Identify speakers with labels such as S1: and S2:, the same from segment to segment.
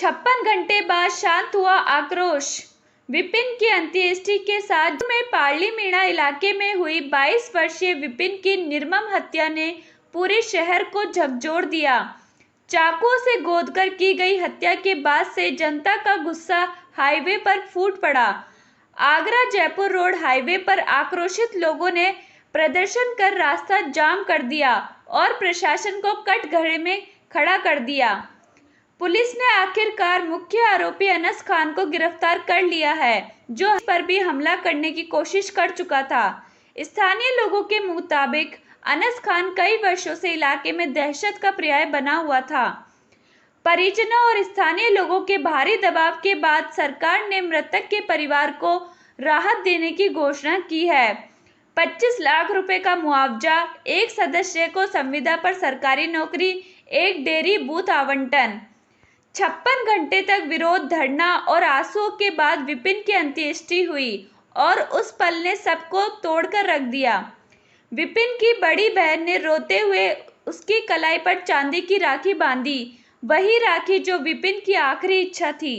S1: 56 घंटे बाद शांत हुआ आक्रोश। विपिन की अंत्येष्टि के साथ में पार्लीमीणा इलाके में हुई 22 वर्षीय विपिन की निर्मम हत्या ने पूरे शहर को झकझोर दिया। चाकुओं से गोदकर की गई हत्या के बाद से जनता का गुस्सा हाईवे पर फूट पड़ा। आगरा जयपुर रोड हाईवे पर आक्रोशित लोगों ने प्रदर्शन कर रास्ता जाम कर दिया और प्रशासन को कटघरे में खड़ा कर दिया। पुलिस ने आखिरकार मुख्य आरोपी अनस खान को गिरफ्तार कर लिया है, जो इस पर भी हमला करने की कोशिश कर चुका था। स्थानीय लोगों के मुताबिक अनस खान कई वर्षों से इलाके में दहशत का पर्याय बना हुआ था। परिजनों और स्थानीय लोगों के भारी दबाव के बाद सरकार ने मृतक के परिवार को राहत देने की घोषणा की है। 25 लाख रुपए का मुआवजा, एक सदस्य को संविदा पर सरकारी नौकरी, एक डेयरी बूथ आवंटन। 56 घंटे तक विरोध, धरना और आंसुओं के बाद विपिन की अंत्येष्टि हुई और उस पल ने सबको तोड़कर रख दिया। विपिन की बड़ी बहन ने रोते हुए उसकी कलाई पर चांदी की राखी बांधी, वही राखी जो विपिन की आखिरी इच्छा थी।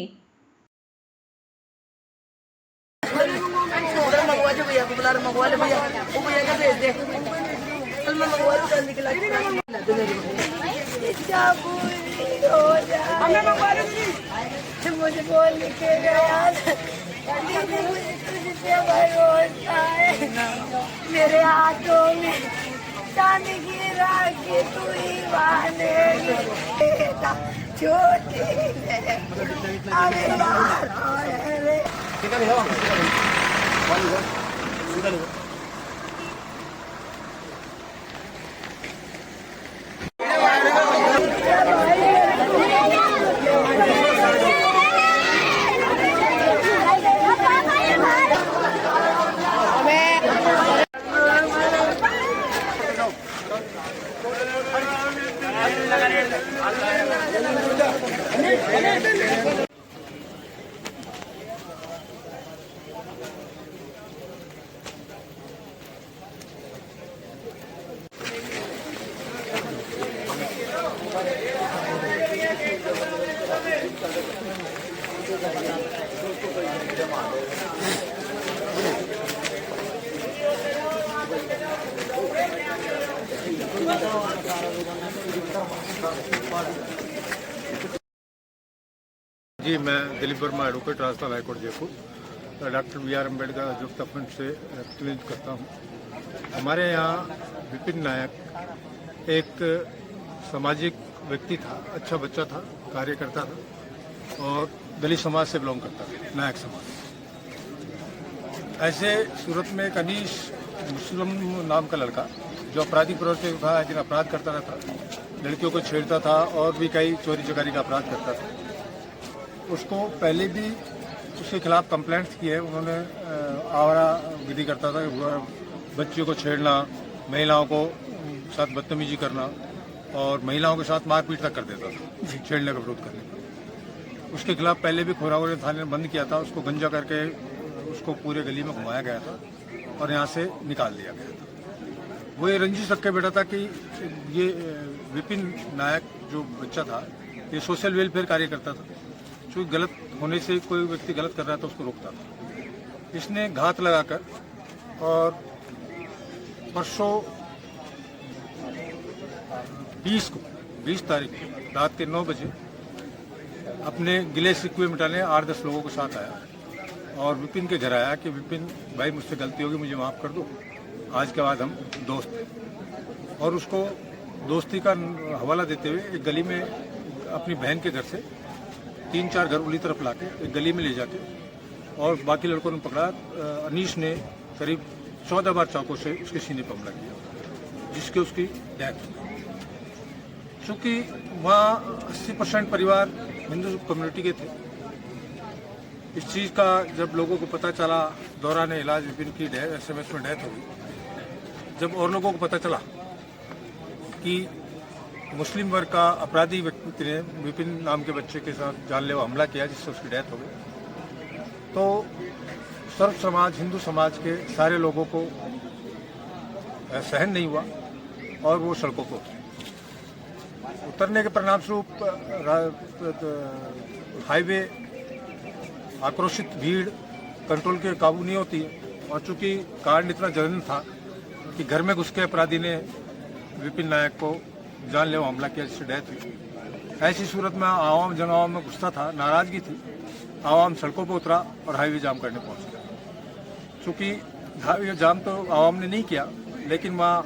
S2: मुझे बोल के गया तुझसे भरोसा है, मेरे हाथों में चांदी की राखी तू ही बांधेगी, छोटी है
S3: जी, मैं Dilip Verma, advocate, Rajasthan high court Jaipur, doctor BR Ambedkar अभियुक्त अपन से प्रतिनिधित्व करता हूँ। हमारे यहाँ विपिन नायक एक सामाजिक व्यक्ति था, अच्छा बच्चा था, कार्यकर्ता था और दलित समाज से बिलोंग करता था, नायक समाज। ऐसे सूरत में एक अनीश मुस्लिम नाम का लड़का जो अपराधी प्रवृत्ति था, लेकिन अपराध करता रहता, लड़कियों को छेड़ता था और भी कई चोरी चकारी का अपराध करता था। उसको पहले भी उसके खिलाफ कंप्लेंट्स की है। उन्होंने आवारा विधि करता था, बच्चियों को छेड़ना, महिलाओं को साथ बदतमीजी करना और महिलाओं के साथ मारपीट तक कर देता था, छेड़ने का विरोध करने का। उसके खिलाफ पहले भी खोरावरे थाने ने बंद किया था। उसको गंजा करके उसको पूरे गली में घुमाया गया था और यहाँ से निकाल दिया गया था। वो ये रंजिश रख के बैठा था कि ये विपिन नायक जो बच्चा था, ये सोशल वेलफेयर कार्य करता था। जो गलत होने से कोई व्यक्ति गलत कर रहा था उसको रोकता था। इसने घात लगाकर और परसों 20 तारीख को रात के 9 बजे अपने गिले शिकवे मिटाने 8-10 लोगों के साथ आया और विपिन के घर आया कि विपिन भाई, मुझसे गलती होगी, मुझे माफ़ कर दो, आज के बाद हम दोस्त हैं। और उसको दोस्ती का हवाला देते हुए एक गली में अपनी बहन के घर से 3-4 घर उली तरफ लाके एक गली में ले जाके और बाकी लड़कों ने पकड़ा। अनीश ने करीब 14 बार चाकू से उसके सीने पर हमला किया, जिसके उसकी डेथ हुई। चूँकि वहाँ 80% परिवार हिंदू कम्युनिटी के थे। इस चीज़ का जब लोगों को पता चला, दौरान इलाज विपिन की SMS में डेथ हो गई। जब और लोगों को पता चला कि मुस्लिम वर्ग का अपराधी व्यक्ति ने विपिन नाम के बच्चे के साथ जानलेवा हमला किया, जिससे उसकी डेथ हो गई, तो सर्व समाज, हिंदू समाज के सारे लोगों को सहन नहीं हुआ और वो सड़कों पर उतरने के परिणाम स्वरूप हाईवे आक्रोशित भीड़ कंट्रोल के काबू नहीं होती है, और चूंकि कारण इतना जघन्य था कि घर में घुस के अपराधी ने विपिन नायक को जानलेवा हमला किया, जिससे डेथ हुई। ऐसी सूरत में आवाम जनआवाम में गुस्सा था, नाराजगी थी। आवाम सड़कों पर उतरा और हाईवे जाम करने पहुंच गया। चूंकि हाईवे जाम तो आवाम ने नहीं किया, लेकिन वहाँ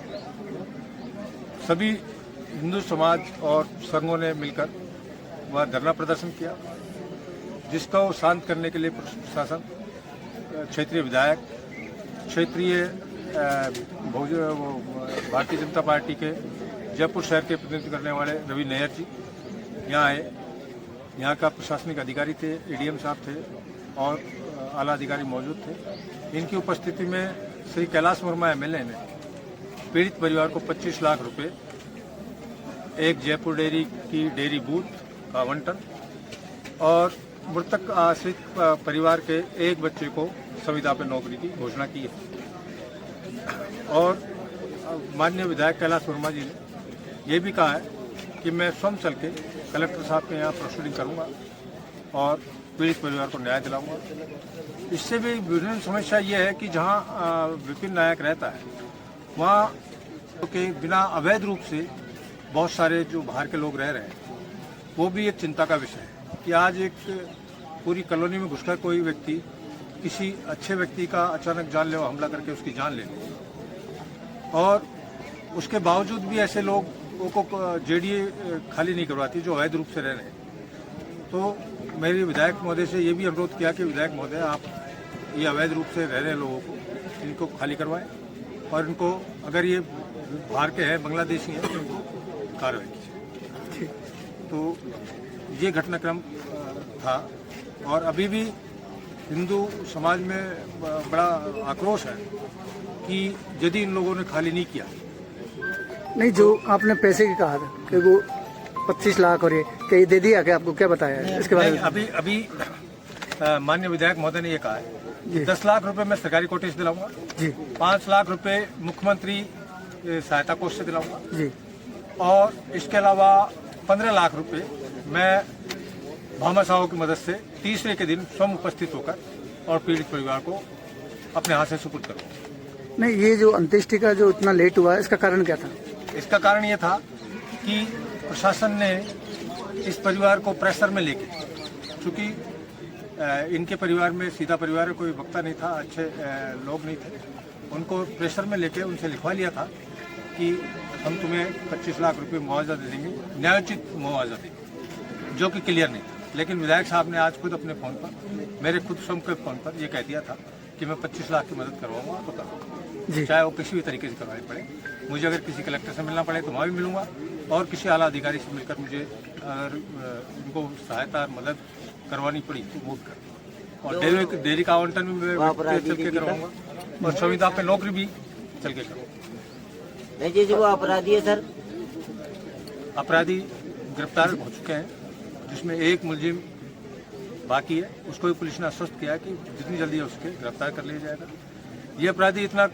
S3: सभी हिंदू समाज और संघों ने मिलकर वहाँ धरना प्रदर्शन किया, जिसको शांत करने के लिए प्रशासन, क्षेत्रीय विधायक, क्षेत्रीय भारतीय जनता पार्टी के जयपुर शहर के प्रतिनिधित्व करने वाले रवि नैयर जी यहाँ आए। यहाँ का प्रशासनिक अधिकारी थे, एडीएम साहब थे और आला अधिकारी मौजूद थे। इनकी उपस्थिति में श्री कैलाश वर्मा एमएलए ने पीड़ित परिवार को 25 लाख रुपए, एक जयपुर डेयरी की डेयरी बूथ का आवंटन और मृतक आश्रित परिवार के एक बच्चे को संविदा पर नौकरी की घोषणा की है। और माननीय विधायक कैलाश वर्मा जी ने ये भी कहा है कि मैं स्वयं चल के कलेक्टर साहब के यहाँ प्रोसीडिंग करूँगा और पीड़ित परिवार को न्याय दिलाऊंगा। इससे भी विभिन्न समस्या ये है कि जहाँ विपिन नायक रहता है वहाँ के बिना अवैध रूप से बहुत सारे जो बाहर के लोग रह रहे हैं, वो भी एक चिंता का विषय है कि आज एक पूरी कॉलोनी में घुसकर कोई व्यक्ति किसी अच्छे व्यक्ति का अचानक जानलेवा हमला करके उसकी जान ले ले, और उसके बावजूद भी ऐसे लोगों को जेडीए खाली नहीं करवाती जो अवैध रूप से रह रहे हैं। तो मेरी विधायक महोदय से ये भी अनुरोध किया कि विधायक महोदय, आप ये अवैध रूप से रह रहे लोगों को इनको खाली करवाएं और इनको, अगर ये बाहर के हैं, बांग्लादेशी हैं, तो इनको कार्रवाई कीजिए। तो ये घटनाक्रम था और अभी भी हिंदू समाज में बड़ा आक्रोश है कि यदि इन लोगों ने खाली नहीं किया।
S4: नहीं, जो आपने पैसे की कहा था कि वो 25 लाख और ये कहीं दे दिया, क्या आपको क्या बताया है इसके बारे में?
S3: अभी माननीय विधायक महोदय ने ये कहा है 10 लाख रुपए मैं सरकारी कोटे से दिलाऊंगा
S4: जी,
S3: 5 लाख रुपए मुख्यमंत्री सहायता कोष से दिलाऊंगा
S4: जी,
S3: और इसके अलावा 15 लाख रुपए मैं भामाशाहों की मदद से तीसरे के दिन स्वयं उपस्थित होकर और पीड़ित परिवार को अपने हाथ से सुपुर्द करूंगा।
S4: नहीं, ये जो अंत्येष्टि का जो इतना लेट हुआ, इसका कारण क्या था?
S3: इसका कारण ये था कि प्रशासन ने इस परिवार को प्रेशर में लेके, चूंकि इनके परिवार में सीधा परिवार कोई वक्ता नहीं था, अच्छे लोग नहीं थे, उनको प्रेशर में लेके उनसे लिखवा लिया था कि हम तुम्हें 25 लाख रुपए मुआवजा दे देंगे, न्यायोचित मुआवजा देंगे, जो कि क्लियर नहीं था। लेकिन विधायक साहब ने आज खुद अपने फ़ोन पर, मेरे खुद स्वयं के फ़ोन पर ये कह दिया था कि मैं 25 लाख की मदद करवाऊंगा तो करूँगा, चाहे वो किसी भी तरीके से करवानी पड़े। मुझे अगर किसी कलेक्टर से मिलना पड़े तो वहाँ भी मिलूंगा, और किसी आला अधिकारी से मिलकर मुझे अगर उनको सहायता मदद करवानी पड़ी तो वो कर, और डेयरी का आवंटन भी मैं चल के करवाऊंगा और संविदा पे नौकरी भी चल के करूँगा।
S5: नहीं जी, वो अपराधी है सर,
S3: अपराधी गिरफ्तार हो चुके हैं, जिसमें एक मुलजिम बाकी है। उसको भी पुलिस ने आश्वस्त किया कि जितनी जल्दी है उसके गिरफ्तार कर लिया जाएगा। ये अपराधी इतना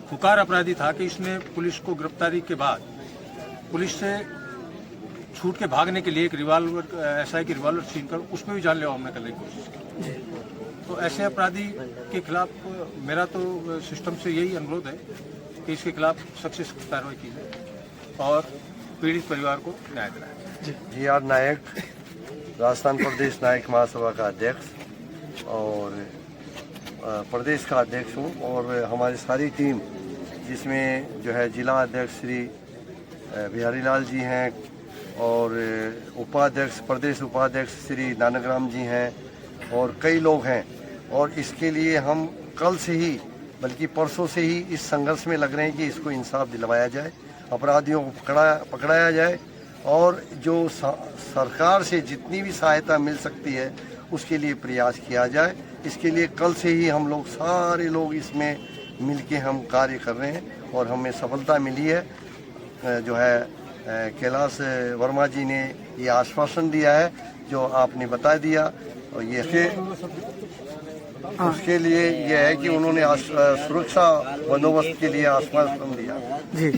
S3: खुकार अपराधी था कि इसने पुलिस को गिरफ्तारी के बाद पुलिस से छूट के भागने के लिए एक रिवॉल्वर, एसआई की रिवॉल्वर छीन कर उसमें भी जानलेवा हमला करने की कोशिश की। तो ऐसे अपराधी के खिलाफ मेरा तो सिस्टम से यही अनुरोध है कि इसके खिलाफ सख्त से सख्त कार्रवाई की जाए और पीड़ित परिवार को न्याय दिलाया।
S6: जी आर नायक, राजस्थान प्रदेश नायक महासभा का अध्यक्ष और प्रदेश का अध्यक्ष हूँ, और हमारी सारी टीम जिसमें जो है जिला अध्यक्ष श्री बिहारी लाल जी हैं और उपाध्यक्ष, प्रदेश उपाध्यक्ष श्री नानकराम जी हैं और कई लोग हैं। और इसके लिए हम कल से ही, बल्कि परसों से ही इस संघर्ष में लग रहे हैं कि इसको इंसाफ दिलवाया जाए, अपराधियों को पकड़ाया जाए, और जो सरकार से जितनी भी सहायता मिल सकती है उसके लिए प्रयास किया जाए। इसके लिए कल से ही हम लोग सारे लोग इसमें मिलके हम कार्य कर रहे हैं और हमें सफलता मिली है। जो है कैलाश वर्मा जी ने ये आश्वासन दिया है जो आपने बता दिया, और ये उसके लिए ये है कि उन्होंने सुरक्षा बंदोबस्त के लिए आश्वासन दिया।
S4: जी,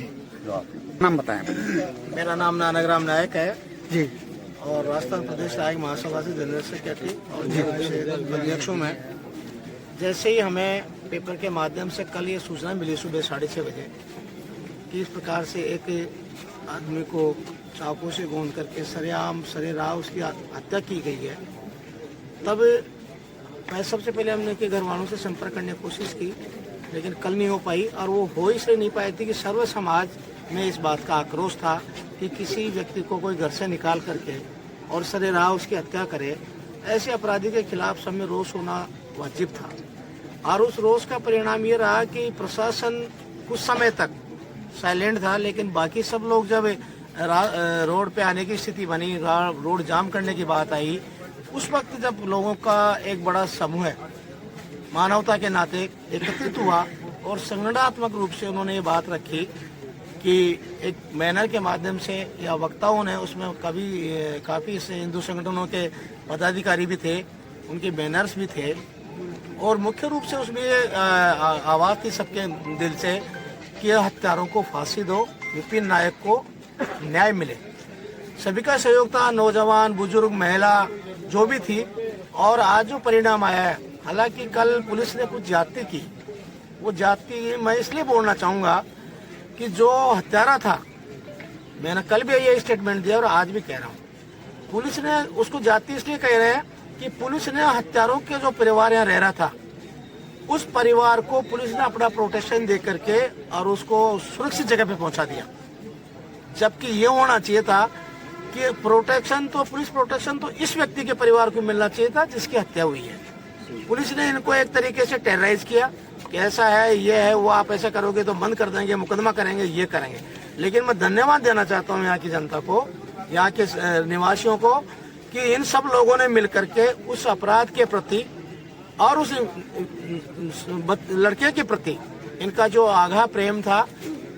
S6: जो आप
S4: नाम बताएं।
S5: मेरा नाम नानकराम नायक है
S4: जी,
S5: और राजस्थान प्रदेश नायक महासभा से जनरल सेक्रेटरी और अध्यक्षों में जैसे ही हमें पेपर के माध्यम से कल ये सूचना मिली सुबह 6:30 बजे कि इस प्रकार से एक आदमी को चाकू से गोंद करके सरेआम सरेराह उसकी हत्या की गई है, तब मैं सबसे पहले हमने के घर वालों से संपर्क करने की कोशिश की, लेकिन कल नहीं हो पाई। और वो हो इसलिए नहीं पाई थी कि सर्व समाज में इस बात का आक्रोश था कि किसी व्यक्ति को कोई घर से निकाल करके और सरेराह उसकी हत्या करे, ऐसे अपराधी के खिलाफ सब में रोष होना वाजिब था। और उस रोष का परिणाम ये रहा कि प्रशासन कुछ समय तक साइलेंट था, लेकिन बाकी सब लोग जब रोड पे आने की स्थिति बनी, रोड जाम करने की बात आई, उस वक्त जब लोगों का एक बड़ा समूह मानवता के नाते एकत्रित हुआ और संगठनात्मक रूप से उन्होंने ये बात रखी कि एक बैनर के माध्यम से या वक्ताओं ने उसमें काफ़ी हिंदू संगठनों के पदाधिकारी भी थे, उनके बैनर्स भी थे और मुख्य रूप से उसमें आवाज़ थी सबके दिल से कि हत्यारों को फांसी दो, विपिन नायक को न्याय मिले। सभी का सहयोग था, नौजवान, बुजुर्ग, महिला जो भी थी। और आज जो परिणाम आया है, हालांकि कल पुलिस ने कुछ ज्यादती की, वो ज्यादती मैं इसलिए बोलना चाहूँगा कि जो हत्यारा था, मैंने कल भी ये स्टेटमेंट दिया और आज भी कह रहा हूँ, पुलिस ने उसको ज्यादती इसलिए कह रहे हैं कि पुलिस ने हत्यारों के जो परिवार यहाँ रह रहा था, उस परिवार को पुलिस ने अपना प्रोटेक्शन दे करके और उसको सुरक्षित जगह पे पहुंचा दिया। जबकि ये होना चाहिए था कि प्रोटेक्शन तो पुलिस प्रोटेक्शन तो इस व्यक्ति के परिवार को मिलना चाहिए था जिसकी हत्या हुई है। पुलिस ने इनको एक तरीके से टेरराइज किया कि ऐसा है, ये है, वो आप ऐसा करोगे तो बंद कर देंगे, मुकदमा करेंगे, ये करेंगे। लेकिन मैं धन्यवाद देना चाहता हूँ यहाँ की जनता को, यहाँ के निवासियों को कि इन सब लोगों ने मिलकर के उस अपराध के प्रति और उस लड़के के प्रति इनका जो आगाह प्रेम था,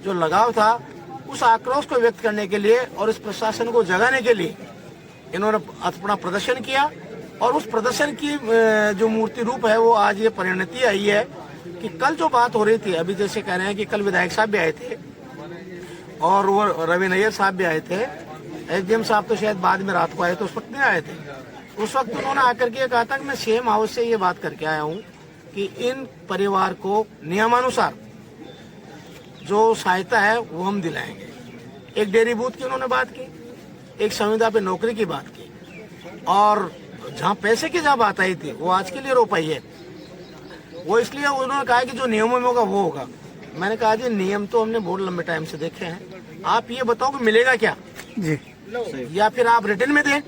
S5: जो लगाव था, उस आक्रोश को व्यक्त करने के लिए और इस प्रशासन को जगाने के लिए इन्होंने अपना प्रदर्शन किया। और उस प्रदर्शन की जो मूर्ति रूप है वो आज ये परिणति आई है कि कल जो बात हो रही थी, अभी जैसे कह रहे हैं कि कल विधायक साहब भी आए थे और वो रवि नैयर साहब भी आए थे, एसडीएम साहब तो शायद बाद में रात को आए, तो उस वक्त नहीं आए थे। उस वक्त उन्होंने आकर के कहा था कि मैं सीएम हाउस से ये बात करके आया हूँ कि इन परिवार को नियमानुसार जो सहायता है वो हम दिलाएंगे। एक डेयरी बूथ की उन्होंने बात की, एक संविदा पे नौकरी की बात की, और जहाँ पैसे की जहाँ बात आई थी वो आज के लिए रो पाई है। वो इसलिए उन्होंने कहा कि जो नियमों में होगा वो होगा। मैंने कहा जी नियम तो हमने बहुत लंबे टाइम से देखे हैं, आप ये बताओ कि मिलेगा क्या
S4: जी, या
S5: फिर आप रिटर्न में दें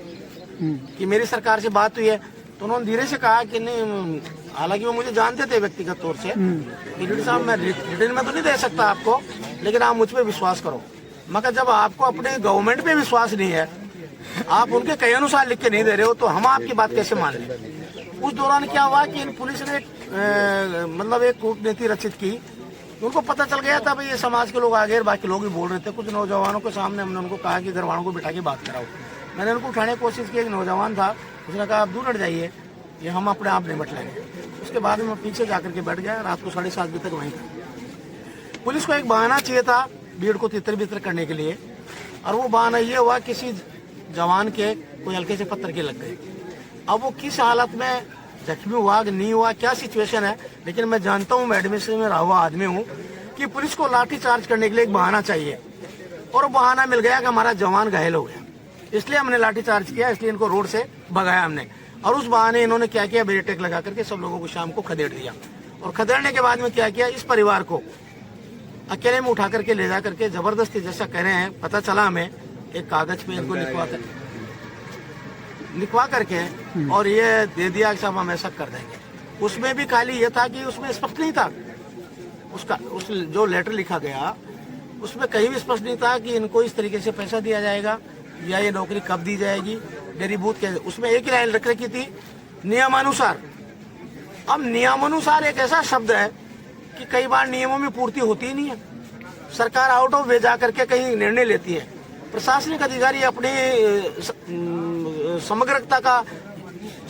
S5: कि मेरी सरकार से बात हुई है। तो उन्होंने धीरे से कहा कि नहीं, हालांकि वो मुझे जानते थे व्यक्तिगत तौर से कि डीडी साहब मैं रिटर्न में तो नहीं दे सकता आपको, लेकिन आप मुझ पर विश्वास करो। मगर जब आपको अपने गवर्नमेंट पे विश्वास नहीं है, आप उनके कई अनुसार लिख के नहीं दे रहे हो, तो हम आपकी बात कैसे मान लें। उस दौरान क्या हुआ कि पुलिस ने मतलब एक कूटनीति रचित की। उनको पता चल गया था भाई ये समाज के लोग आगे और बाकी लोग भी बोल रहे थे। कुछ नौजवानों के सामने हमने उनको कहा कि घर वालों को बिठा के बात कराओ। मैंने उनको उठाने की कोशिश की, एक नौजवान था, उसने कहा आप दूर हट जाइए, ये हम अपने आप निपट लेंगे। उसके बाद मैं पीछे जाकर के बैठ गया, रात को 7:30 बजे तक वहीं था। पुलिस को एक बहाना चाहिए था भीड़ को तितर बितर करने के लिए, और वो बहाना ये हुआ किसी जवान के कोई हल्के से पत्थर के लग गए। अब वो किस हालत में जख्मी हुआ कि नहीं हुआ, क्या सिचुएशन है, लेकिन मैं जानता हूँ, मैं एडमिनिस्ट्रेशन में रहा हुआ आदमी हूँ, कि पुलिस को लाठी चार्ज करने के लिए एक बहाना चाहिए, और बहाना मिल गया कि हमारा जवान घायल हो गया, इसलिए हमने लाठी चार्ज किया, इसलिए इनको रोड से भगाया हमने। और उस बहाने इन्होंने क्या किया, बैरिकेड लगा करके सब लोगों को शाम को खदेड़ दिया। और खदेड़ने के बाद में क्या किया, इस परिवार को अकेले में उठा करके ले जा करके जबरदस्ती, जैसा कह रहे हैं, पता चला हमें, एक कागज पे इनको लिखवा करके और ये दे दिया कि साहब हम ऐसा कर देंगे। उसमें भी खाली ये था कि उसमें स्पष्ट नहीं था, उसका उस जो लेटर लिखा गया उसमें कहीं भी स्पष्ट नहीं था कि इनको इस तरीके से पैसा दिया जाएगा या ये नौकरी कब दी जाएगी। डेयरी बूथ के उसमें एक ही लाइन रख रखी थी, नियमानुसार। अब नियमानुसार एक ऐसा शब्द है कि कई बार नियमों में पूर्ति होती ही नहीं है। सरकार आउट ऑफ वे जा करके कहीं निर्णय लेती है, प्रशासनिक अधिकारी अपनी समग्रता का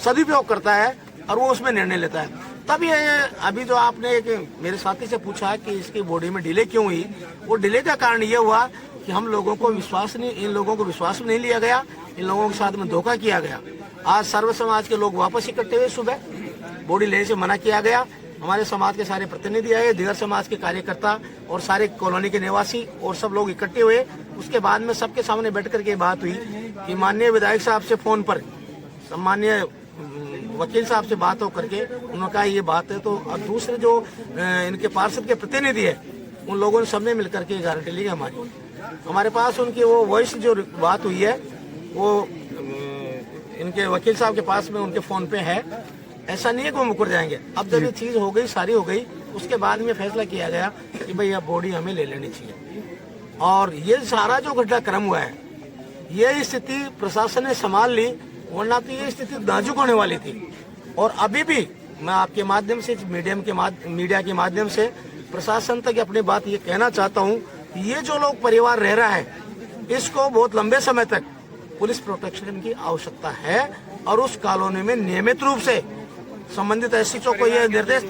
S5: सदुपयोग करता है और वो उसमें निर्णय लेता है। तब ये अभी जो आपने एक मेरे साथी से पूछा कि इसकी बॉडी में डिले क्यों हुई, वो डिले का कारण ये हुआ कि हम लोगों को विश्वास नहीं, इन लोगों को विश्वास में नहीं लिया गया इन लोगों के साथ में धोखा किया गया। आज सर्व समाज के लोग वापस इकट्ठे हुए, सुबह बॉडी लेने से मना किया गया। हमारे समाज के सारे प्रतिनिधि आए, दिगर समाज के कार्यकर्ता और सारे कॉलोनी के निवासी और सब लोग इकट्ठे हुए। उसके बाद में सबके सामने बैठ करके बात हुई कि माननीय विधायक साहब से फोन पर, सम्माननीय वकील साहब से बात हो करके उन्होंने कहा ये बात है। तो अब दूसरे जो इनके पार्षद के प्रतिनिधि है उन लोगों ने सबने मिलकर के गारंटी ली हमारे पास उनकी वो वॉइस जो बात हुई है वो इनके वकील साहब के पास में उनके फोन पे है। ऐसा नहीं है कि वो मुकर जाएंगे। अब जब ये चीज हो गई, सारी हो गई, उसके बाद में फैसला किया गया कि भाई यह बॉडी हमें ले लेनी चाहिए। और ये सारा जो घटनाक्रम हुआ है, ये स्थिति प्रशासन ने संभाल ली, वरना तो ये स्थिति नाजुक होने वाली थी। और अभी भी मैं आपके माध्यम से, मीडिया के माध्यम से प्रशासन तक अपनी बात ये कहना चाहता हूँ, ये जो लोग परिवार रह रहा है, इसको बहुत लंबे समय तक पुलिस प्रोटेक्शन की आवश्यकता है। और उस कॉलोनी में नियमित रूप से संबंधित एसएचओ को यह निर्देश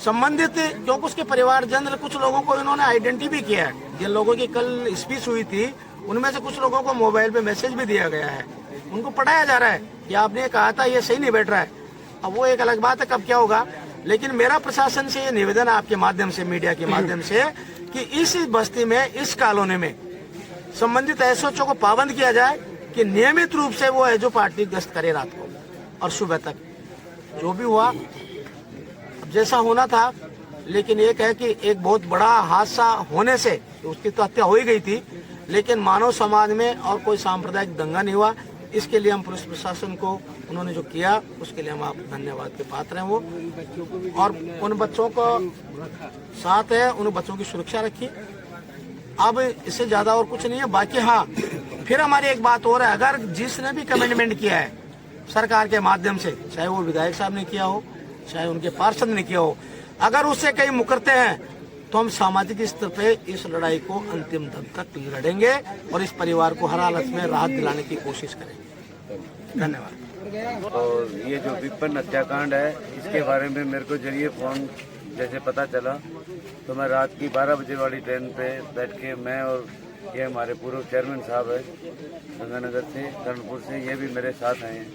S5: संबंधित, क्योंकि उसके परिवारजन, कुछ लोगों को इन्होंने आइडेंटिटी भी किया है। जिन लोगों की कल स्पीच हुई थी उनमें से कुछ लोगों को मोबाइल पे मैसेज भी दिया गया है, उनको पढ़ाया जा रहा है कि आपने कहा था ये सही नहीं बैठ रहा है। अब वो एक अलग बात है, कब क्या होगा। लेकिन मेरा प्रशासन से ये निवेदन है आपके माध्यम से, मीडिया के माध्यम से, कि इस बस्ती में, इस कॉलोनी में संबंधित एसएचओ को पाबंद किया जाए कि नियमित रूप से वो है जो पार्टी गश्त करे रात को और सुबह तक। जो भी हुआ अब जैसा होना था, लेकिन एक है कि एक बहुत बड़ा हादसा होने से, उसकी तो हत्या हो ही गई थी, लेकिन मानव समाज में और कोई सांप्रदायिक दंगा नहीं हुआ। इसके लिए हम पुलिस प्रशासन को उन्होंने जो किया उसके लिए हम आप धन्यवाद के पात्र हैं। वो और उन बच्चों को साथ है, उन बच्चों की सुरक्षा रखी। अब इससे ज्यादा और कुछ नहीं है। बाकी हाँ, फिर हमारी एक बात और है, अगर जिसने भी कमिटमेंट किया है सरकार के माध्यम से, चाहे वो विधायक साहब ने किया हो, चाहे उनके पार्षद ने किया हो, अगर उससे कहीं मुकरते हैं तो हम सामाजिक स्तर पे इस लड़ाई को अंतिम दम तक लड़ेंगे और इस परिवार को हर हालत में राहत दिलाने की कोशिश करेंगे। धन्यवाद।
S7: और ये जो विपिन हत्याकांड है, इसके बारे में मेरे को जरिए फोन जैसे पता चला तो मैं रात की 12 बजे वाली ट्रेन पे बैठ के, मैं और ये हमारे पूर्व चेयरमैन साहब है गंगानगर से, कर्णपुर से, ये भी मेरे साथ आए हैं,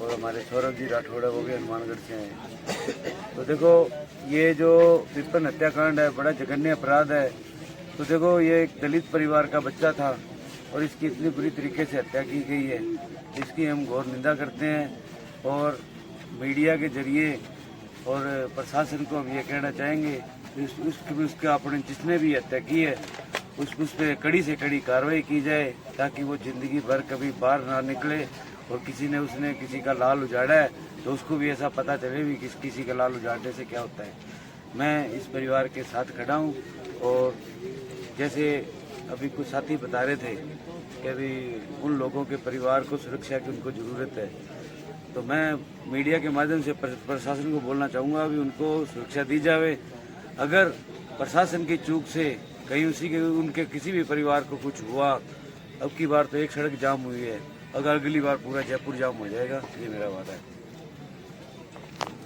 S7: और हमारे सौरभ जी राठौड़ है वो भी हनुमानगढ़ से हैं। तो देखो ये जो विपिन हत्याकांड है बड़ा जघन्य अपराध है। तो देखो ये एक दलित परिवार का बच्चा था और इसकी इतनी बुरी तरीके से हत्या की गई है, इसकी हम घोर निंदा करते हैं। और मीडिया के जरिए और प्रशासन को हम ये कहना चाहेंगे उसका अपने जिसने भी हत्या की है उस पर कड़ी से कड़ी कार्रवाई की जाए, ताकि वो जिंदगी भर कभी बाहर ना निकले। और उसने किसी का लाल उजाड़ा है तो उसको भी ऐसा पता चले भी किसी का लाल उजाड़ने से क्या होता है। मैं इस परिवार के साथ खड़ा हूँ। और जैसे अभी कुछ साथी बता रहे थे कि अभी उन लोगों के परिवार को सुरक्षा की उनको ज़रूरत है, तो मैं मीडिया के माध्यम से प्रशासन को बोलना चाहूँगा अभी उनको सुरक्षा दी जाए। अगर प्रशासन की चूक से कहीं उनके किसी भी परिवार को कुछ हुआ, अब की बार तो एक सड़क जाम हुई है, अगर अगली बार पूरा जयपुर जाम हो जाएगा, ये मेरा वादा है।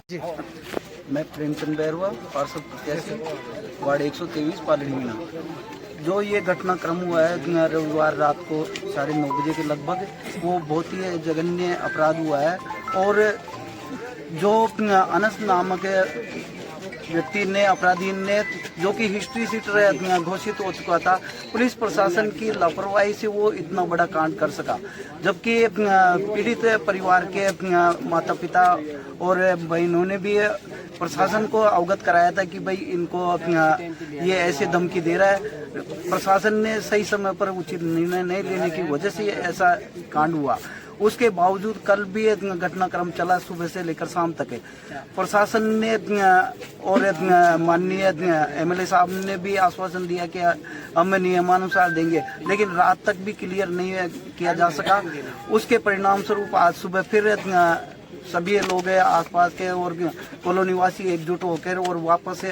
S8: जी, मैं प्रेमचंद बैरवा, पार्षद प्रत्याशी, वार्ड 123, पाली मीना। जो ये घटनाक्रम हुआ है रविवार रात को 9:30 बजे के लगभग, वो बहुत ही जघन्य अपराध हुआ है। और जो अनस नामक व्यक्ति ने, अपराधी ने, जो कि हिस्ट्री सीटर घोषित हो चुका था, पुलिस प्रशासन की लापरवाही से वो इतना बड़ा कांड कर सका। जबकि पीड़ित परिवार के माता पिता और बहनों ने भी प्रशासन को अवगत कराया था कि भाई इनको ये ऐसे धमकी दे रहा है। प्रशासन ने सही समय पर उचित निर्णय नहीं लेने की वजह से ऐसा कांड हुआ। उसके बावजूद कल भी घटनाक्रम चला, सुबह से लेकर शाम तक। प्रशासन ने और माननीय एमएलए साहब ने भी आश्वासन दिया कि हम नियमानुसार देंगे, लेकिन रात तक भी क्लियर नहीं किया जा सका। उसके परिणाम स्वरूप आज सुबह फिर सभी लोग आसपास के और कॉलोनी वासी एकजुट होकर और वापस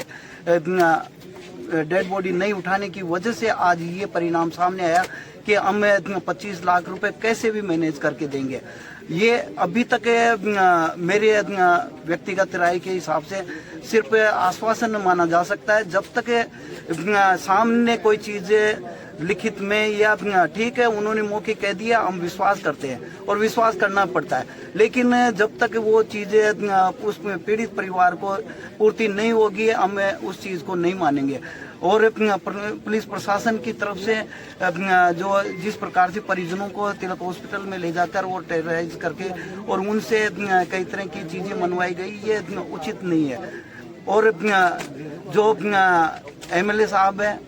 S8: डेड बॉडी नहीं उठाने की वजह से आज ये परिणाम सामने आया कि हम 25 लाख रुपए कैसे भी मैनेज करके देंगे। ये अभी तक मेरे व्यक्तिगत राय के हिसाब से सिर्फ आश्वासन माना जा सकता है। जब तक सामने कोई चीज़ लिखित में या ठीक है उन्होंने मौके कह दिया, हम विश्वास करते हैं और विश्वास करना पड़ता है, लेकिन जब तक वो चीजें उस पीड़ित परिवार को पूर्ति नहीं होगी हम उस चीज को नहीं मानेंगे। और पुलिस प्रशासन की तरफ से जो जिस प्रकार से परिजनों को तिलक हॉस्पिटल में ले जाकर और टेरराइज करके और उनसे कई तरह की चीजें मनवाई गई, ये उचित नहीं है। और जो एमएलए साहब है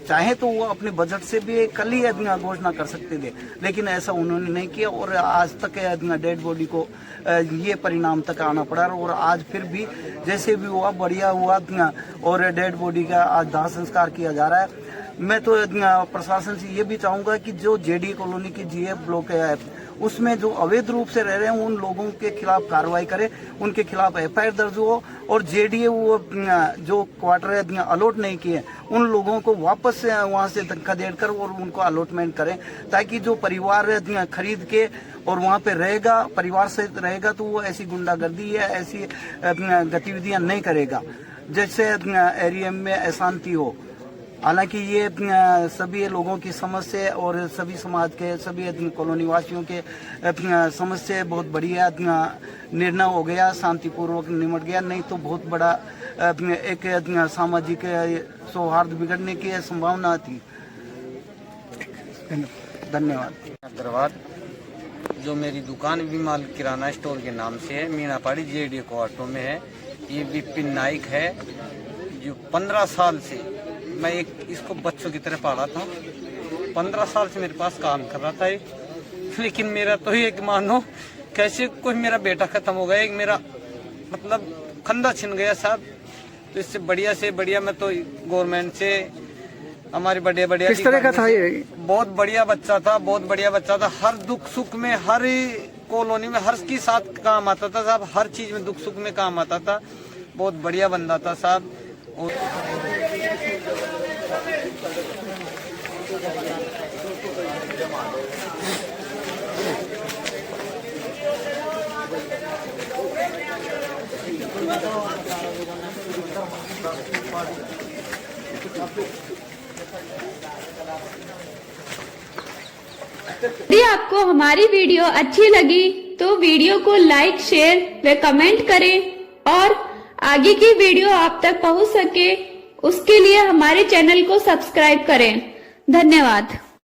S8: चाहे तो वो अपने बजट से भी कल ही घोषणा कर सकते थे, लेकिन ऐसा उन्होंने नहीं किया और आज तक डेड बॉडी को ये परिणाम तक आना पड़ा। और आज फिर भी जैसे भी हुआ बढ़िया हुआ और डेड बॉडी का आज दाह संस्कार किया जा रहा है। मैं तो प्रशासन से ये भी चाहूंगा कि जो जेडी कॉलोनी की जीएफ ब्लॉक है उसमें जो अवैध रूप से रह रहे हैं उन लोगों के खिलाफ कार्रवाई करे, उनके खिलाफ एफआईआर दर्ज हो और जेडीए वो जो क्वार्टर अलॉट नहीं किए उन लोगों को वापस वहां से खदेड़ कर और उनको अलॉटमेंट करें, ताकि जो परिवार खरीद के और वहां पे रहेगा, परिवार सहित रहेगा, तो वो ऐसी गुंडागर्दी या ऐसी गतिविधियां नहीं करेगा जैसे एरिया में अशांति हो। हालांकि ये सभी लोगों की समस्या और सभी समाज के सभी कॉलोनी वासियों के समस्या बहुत बढ़िया निर्णय हो गया, शांतिपूर्वक निमट गया, नहीं तो बहुत बड़ा एक सामाजिक सौहार्द बिगड़ने की संभावना थी। धन्यवाद।
S9: अग्रवाल, जो मेरी दुकान विमल किराना स्टोर के नाम से है, मीनापाड़ी जेडी क्वार्टरों में है। ये विपिन नाइक है जो 15 साल से मैं इसको बच्चों की तरह पाला था। 15 साल से मेरे पास काम कर रहा था लेकिन मेरा तो एक मानो कैसे कोई मेरा बेटा खत्म हो गया, एक मेरा मतलब खंदा छिन गया साहब। तो इससे बढ़िया से बढ़िया मैं तो गवर्नमेंट से हमारे बढ़िया
S4: किस तरह का था ये?
S9: बहुत बढ़िया बच्चा था, बहुत बढ़िया बच्चा था। हर दुख सुख में, हर कॉलोनी में हर के साथ काम आता था साहब, हर चीज में दुख सुख में काम आता था। बहुत बढ़िया बंदा था साहब।
S1: यदि आपको हमारी वीडियो अच्छी लगी तो वीडियो को लाइक, शेयर व कमेंट करें और आगे की वीडियो आप तक पहुंच सके उसके लिए हमारे चैनल को सब्सक्राइब करें। धन्यवाद।